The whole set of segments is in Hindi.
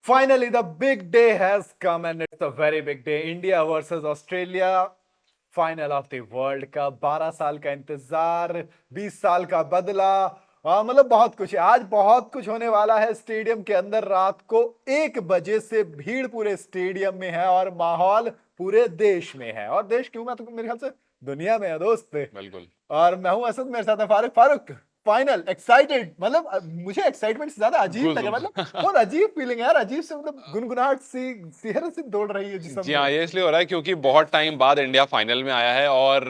Finally, the big day has come and it's a very big day. India versus Australia, final of the world cup. 12 साल का इंतजार, 20 साल का बदला। मतलब बहुत कुछ है आज, बहुत कुछ होने वाला है स्टेडियम के अंदर। रात को 1 बजे से भीड़ पूरे स्टेडियम में है और माहौल पूरे देश में है। और देश क्यों, मैं तो मेरे ख्याल से दुनिया में है दोस्त। बिल्कुल। और मैं हूं असद, मेरे साथ है फारूक। Farooq, final excited? मतलब मुझे एक्साइटमेंट से ज्यादा अजीब लगे, मतलब बहुत अजीब फीलिंग है यार, अजीब से, मतलब गुनगुनाहट सी चेहरे से दौड़ रही है जिसम जी में। हाँ, ये इसलिए हो रहा है क्योंकि बहुत टाइम बाद इंडिया फाइनल में आया है और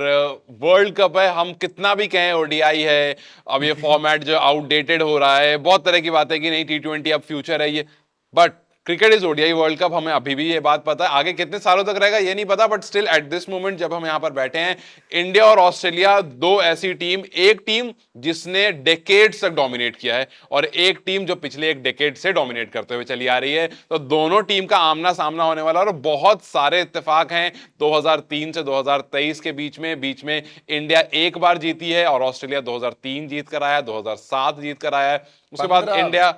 वर्ल्ड कप है। हम कितना भी कहें ओडीआई है, अब ये फॉर्मेट जो आउटडेटेड हो रहा है, बहुत तरह की बातें कि नहीं T20 अब फ्यूचर है ये, but cricket is ODI world cup. हमें अभी भी ये बात पता है, आगे कितने सालों तक रहेगा ये नहीं पता, but still at this moment जब हम यहाँ पर बैठे हैं, इंडिया और ऑस्ट्रेलिया दो ऐसी टीम, एक टीम जिसने डेकेड्स तक डोमिनेट किया है और एक टीम जो पिछले एक डेकेड से डोमिनेट करते हुए चली आ रही है। तो दोनों टीम का आमना सामना होने वाला और बहुत सारे इत्तेफाक हैं 2003 से 2023 के बीच में इंडिया एक बार जीती है और ऑस्ट्रेलिया 2003 जीत कर आया, 2007 जीत कर आया है, उसके बाद 15। इंडिया,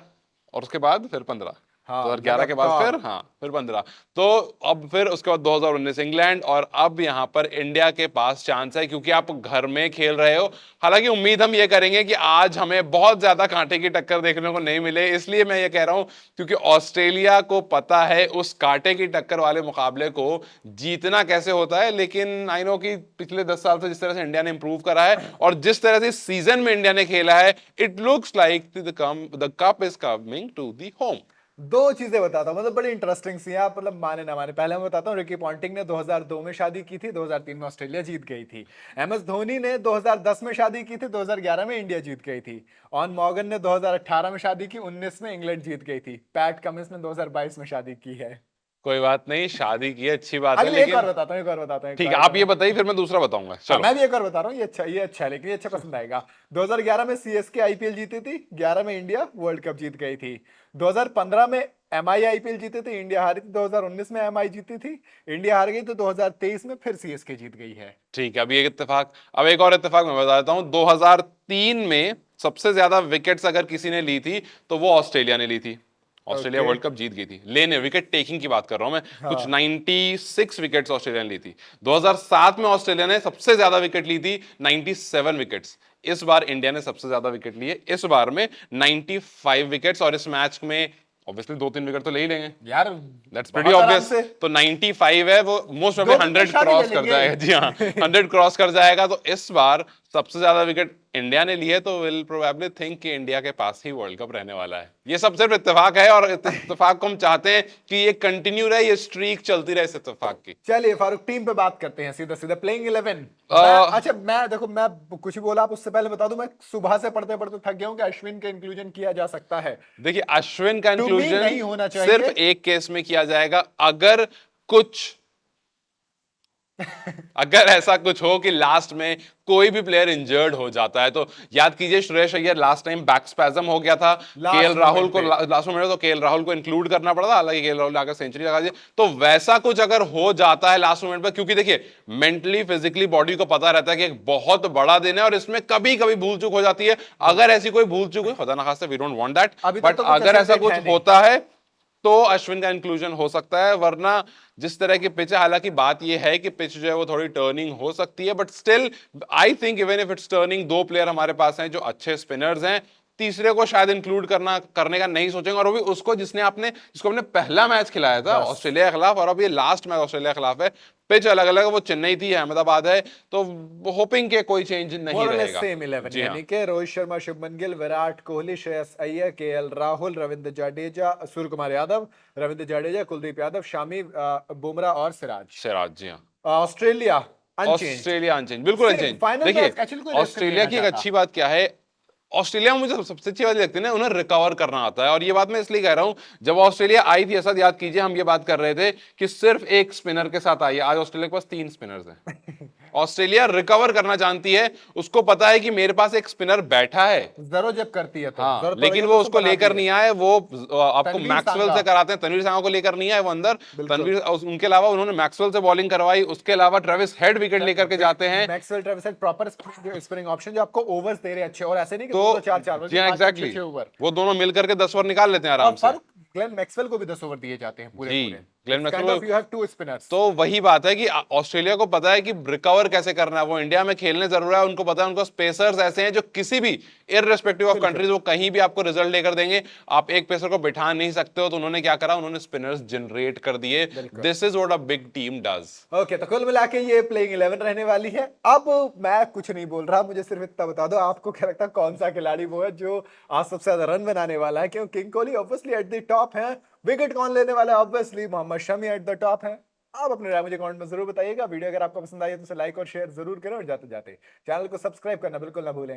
और उसके बाद फिर 15, हाँ 2011 के बाद लगातार। फिर 15। तो अब फिर उसके बाद 2019 इंग्लैंड, और अब यहां पर इंडिया के पास चांस है क्योंकि आप घर में खेल रहे हो। हालांकि उम्मीद हम ये करेंगे कि आज हमें बहुत ज्यादा कांटे की टक्कर देखने को नहीं मिले, इसलिए मैं ये कह रहा हूं क्योंकि ऑस्ट्रेलिया को पता है उस कांटे की टक्कर वाले मुकाबले को जीतना कैसे होता है। लेकिन आई नो कि पिछले 10 साल से जिस तरह से इंडिया ने इंप्रूव करा है और जिस तरह से सीजन में इंडिया ने खेला है, it looks like the cup is coming to the home. दो चीजें बताता हूँ, मतलब बड़ी इंटरेस्टिंग सी हैं, आप मतलब माने ना माने। पहले मैं बताता हूँ, रिकी पॉन्टिंग ने 2002 में शादी की थी, 2003 में ऑस्ट्रेलिया जीत गई थी। एम एस धोनी ने 2010 में शादी की थी, 2011 में इंडिया जीत गई थी। ऑन मॉर्गन ने 2018 में शादी की, 19 में इंग्लैंड जीत गई थी। पैट कमिंस ने 2022 में शादी की है। कोई बात नहीं, शादी की अच्छी बात है, अगले एक और लेकिन बताता हूँ, एक और बताता हूँ, एक ठीक है, और आप ये बताता हूँ। बताइए फिर मैं दूसरा बताऊंगा, हाँ, चलो। मैं भी एक और बता रहा हूँ, ये अच्छा है, लेकिन ये अच्छा पसंद आएगा। 2011 में सीएसके आईपीएल जीती थी, 11 में इंडिया वर्ल्ड कप जीत गई थी। 2015 में एमआई आईपीएल जीती थी, इंडिया हारी थी। 2019 में एमआई जीती थी, इंडिया हार गई। तो 2023 में फिर सीएसके जीत गई है। ठीक है, अब ये इत्तेफाक, अब एक और इत्तेफाक मैं बता देता हूं। 2003 में सबसे ज्यादा विकेट्स अगर किसी ने ली थी तो वो ऑस्ट्रेलिया ने ली थी। Australia okay. वर्ल्ड कप जीत गई थी, लेने विकेट टेकिंग की बात कर रहा हूं मैं। कुछ हाँ। 96 विकेट्स ऑस्ट्रेलिया ने ली थी। 2007 में ऑस्ट्रेलिया ने सबसे ज्यादा विकेट ली थी, 97 विकेट्स। इस बार इंडिया ने सबसे ज्यादा विकेट लिए, इस बार में 95 विकेट्स, और इस मैच में ऑब्वियसली 2-3 विकेट तो ले ही लेंगे, यार, दैट्स प्रीटी बहुत आराम ऑब्वियस। से। तो 95 है, वो मोस्ट ऑफ 2 दिन में 100 शादी ले क्रॉस कर लेंगे। जाएगा। जी हाँ, 100 क्रॉस कर जाएगा। तो इस बार सबसे ज्यादा विकेट इंडिया ने लिए, तो विल प्रोबेबली थिंक कि इंडिया के पास ही वर्ल्ड कप रहने वाला है। ये सब सिर्फ इत्तेफाक है और इत्तेफाक को हम चाहते हैं कि ये कंटिन्यू रहे, ये स्ट्रीक चलती रहे इस इत्तेफाक की। चलिए फारूक, टीम पे बात करते हैं सीधा सीधा। प्लेइंग 11। मैं, अह, अच्छा, मैं देखो, मैं कुछ ही बोला, आप उससे पहले बता दूं, मैं सुबह से पढ़ते पढ़ते थक गया हूं कि अश्विन का इंक्लूजन किया जा सकता है। देखिए, अश्विन का टू मी इंक्लूजन नहीं होना सिर्फ चाहिए। एक केस में किया जाएगा, अगर कुछ, अगर ऐसा कुछ हो कि लास्ट में कोई भी प्लेयर इंजर्ड हो जाता है। तो याद कीजिए, Shreyas Iyer last time back spasm हो गया था, केएल लास्ट राहुल मोमेंट को पे। लास्ट में, तो केएल राहुल को इंक्लूड करना पड़ा था, हालांकि केएल राहुल ने आकर सेंचुरी लगा दी। तो वैसा कुछ अगर हो जाता है लास्ट मोमेंट पर, क्योंकि देखिए मेंटली फिजिकली बॉडी को पता रहता है कि एक बहुत बड़ा दिन है और इसमें कभी कभी भूल चूक हो जाती है। अगर ऐसी कोई भूल चूक हुई, खुदा ना खास्ता, वी डोंट वांट दैट, अभी तक बट तो कुछ अगर ऐसा ऐसा अपडेट कुछ है नहीं। होता है तो अश्विन का इंक्लूजन हो सकता है। वरना जिस तरह की पिच है, हालांकि बात यह है कि पिच जो है वो थोड़ी टर्निंग हो सकती है, but still I think even if it's turning, दो प्लेयर हमारे पास हैं जो अच्छे स्पिनर्स हैं। तीसरे को शायद इंक्लूड करने का नहीं सोचेंगे, और वो भी उसको जिसको हमने पहला मैच खिलाया था बस। ऑस्ट्रेलिया के खिलाफ, और अब ये लास्ट मैच ऑस्ट्रेलिया के खिलाफ है। पिच अलग अलग है, वो चेन्नई थी, अहमदाबाद है, तो होपिंग के कोई चेंज नहीं मोर लेस रहेगा। सेम 11, जी हाँ। यानी कि रोहित शर्मा, शुभमन गिल, विराट कोहली, श्रेयस अय्यर, केएल राहुल, रविंद्र जडेजा, सूर्य कुमार यादव, रविंद्र जडेजा, कुलदीप यादव, शामी, बुमराह और सिराज। सिराज, जी हाँ। Australia unchanged. ऑस्ट्रेलिया अनचेंज, बिल्कुल सिर्फ अनचेंज। फाइनल में देखिए, एक्चुअली कोई रिस्क नहीं ऑस्ट्रेलिया लेना की एक चाहता। अच्छी बात क्या है, ऑस्ट्रेलिया में मुझे सबसे अच्छी बात लगती है ना, उन्हें रिकवर करना आता है। और ये बात मैं इसलिए कह रहा हूं, जब ऑस्ट्रेलिया आई थी, ऐसा याद कीजिए, हम ये बात कर रहे थे कि सिर्फ एक स्पिनर के साथ आई है। आज ऑस्ट्रेलिया के पास 3 स्पिनर्स हैं। ऑस्ट्रेलिया रिकवर करना जानती है, उसको पता है कि मेरे पास एक स्पिनर बैठा है। जरूरत जब करती है, तो हाँ, जरूरत लेकिन पड़ेगी वो तो उसको बनाती लेकर है। नहीं आए, वो आपको तनवीर मैक्सवेल सांगा। से कराते हैं। तनवीर सांगा को लेकर नहीं आए वो अंदर। बिल्कुल। तनवीर, उनके अलावा उन्होंने मैक्सवेल से बॉलिंग करवाई, उसके अलावा ट्रेविस हेड विकेट लेकर के जाते हैं। Maxwell, Travis head, proper spinning option जो आपको ओवर्स दे रहे हैं अच्छे, और ऐसे नहीं कि तो दो दो चार चार ओवर जी के हाँ, 5 5 एग्जैक्टली, 6 ओवर। वो दोनों मिलकर के 10 ओवर निकाल लेते हैं और आराम से। फारूक, ग्लेन मैक्सवेल को भी 10 ओवर दिए जाते हैं पूरे जी, पूरे। Glenn It's kind Maxwell of you have two spinners. तो वही बात है कि ऑस्ट्रेलिया को पता है कि रिकवर कैसे करना है, वो इंडिया में खेलने जरूर है, उनको पता है उनको स्पेसर्स ऐसे हैं जो किसी भी इररिस्पेक्टिव ऑफ कंट्रीज वो कहीं भी आपको रिजल्ट लेकर देंगे, आप एक पेसर को बिठा नहीं सकते हो। तो उन्होंने क्या करा, उन्होंने स्पिनर्स जनरेट कर दिए। This is what a big team does. Okay, तो कुल मिला के ये प्लेइंग 11 रहने वाली है। अब मैं कुछ नहीं बोल रहा, मुझे सिर्फ इतना बता दो आपको क्या लगता है कौन सा खिलाड़ी वो है जो आज सबसे ज्यादा रन बनाने वाला है। क्योंकि king Kohli obviously at the top है, विकेट कौन लेने वाला है, obviously Mohammed Shami at the top है। आप अपने राय मुझे कमेंट में जरूर बताइएगा। वीडियो अगर आपको पसंद आई है तो लाइक और शेयर जरूर करें, और जाते जाते चैनल को सब्सक्राइब करना बिल्कुल ना भूलें।